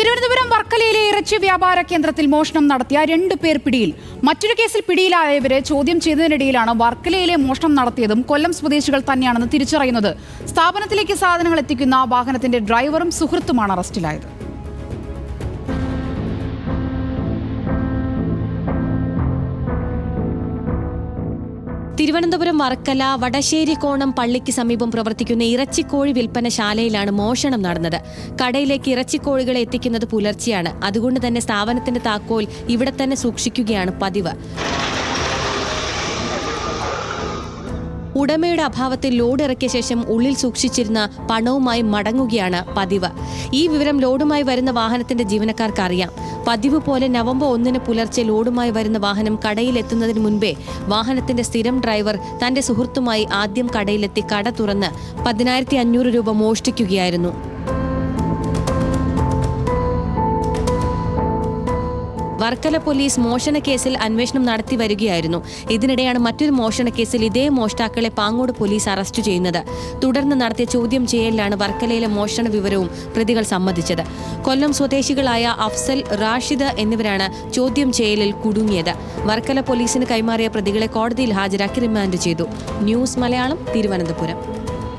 തിരുവനന്തപുരം വർക്കലയിലെ ഇറച്ചി വ്യാപാര കേന്ദ്രത്തിൽ മോഷണം നടത്തിയ 2 പേർ പിടിയിൽ. മറ്റൊരു കേസിൽ പിടിയിലായവരെ ചോദ്യം ചെയ്തതിനിടയിലാണ് വർക്കലയിലെ മോഷണം നടത്തിയതും കൊല്ലം സ്വദേശികൾ തന്നെയാണെന്ന് തിരിച്ചറിയുന്നത്. സ്ഥാപനത്തിലേക്ക് സാധനങ്ങൾ എത്തിക്കുന്ന വാഹനത്തിന്റെ ഡ്രൈവറും സുഹൃത്തുമാണ് അറസ്റ്റിലായത്. തിരുവനന്തപുരം വർക്കല വടശ്ശേരിക്കോണം പള്ളിക്ക് സമീപം പ്രവർത്തിക്കുന്ന ഇറച്ചിക്കോഴി വിൽപ്പനശാലയിലാണ് മോഷണം നടന്നത്. കടയിലേക്ക് ഇറച്ചിക്കോഴികളെ എത്തിക്കുന്നത് പുലർച്ചെയാണ്. അതുകൊണ്ട് തന്നെ സ്ഥാപനത്തിന്റെ താക്കോൽ ഇവിടെ തന്നെ സൂക്ഷിക്കുകയാണ് പതിവ്. ഉടമയുടെ അഭാവത്തിൽ ലോഡ് ഇറക്കിയ ശേഷം ഉള്ളിൽ സൂക്ഷിച്ചിരുന്ന പണവുമായി മടങ്ങുകയാണ് പതിവ്. ഈ വിവരം ലോഡുമായി വരുന്ന വാഹനത്തിന്റെ ജീവനക്കാർക്ക് അറിയാം. പതിവ് പോലെ നവംബർ 1 പുലർച്ചെ ലോഡുമായി വരുന്ന വാഹനം കടയിലെത്തുന്നതിന് മുൻപേ വാഹനത്തിന്റെ സ്ഥിരം ഡ്രൈവർ തന്റെ സുഹൃത്തുമായി ആദ്യം കടയിലെത്തി കട തുറന്ന് 10,500 രൂപ മോഷ്ടിക്കുകയായിരുന്നു. വർക്കല പോലീസ് മോഷണ കേസിൽ അന്വേഷണം നടത്തി വരികയായിരുന്നു. ഇതിനിടെയാണ് മറ്റൊരു മോഷണ കേസിൽ ഇതേ മോഷ്ടാക്കളെ പാങ്ങോട് പോലീസ് അറസ്റ്റ് ചെയ്യുന്നത്. തുടർന്ന് നടത്തിയ ചോദ്യം ചെയ്യലിലാണ് വർക്കലയിലെ മോഷണ വിവരവും പ്രതികൾ സമ്മതിച്ചത്. കൊല്ലം സ്വദേശികളായ അഫ്സൽ, റാഷിദ് എന്നിവരാണ് ചോദ്യം ചെയ്യലിൽ കുടുങ്ങിയത്. വർക്കല പോലീസിന് കൈമാറിയ പ്രതികളെ കോടതിയിൽ ഹാജരാക്കി റിമാൻഡ് ചെയ്തു. ന്യൂസ് മലയാളം, തിരുവനന്തപുരം.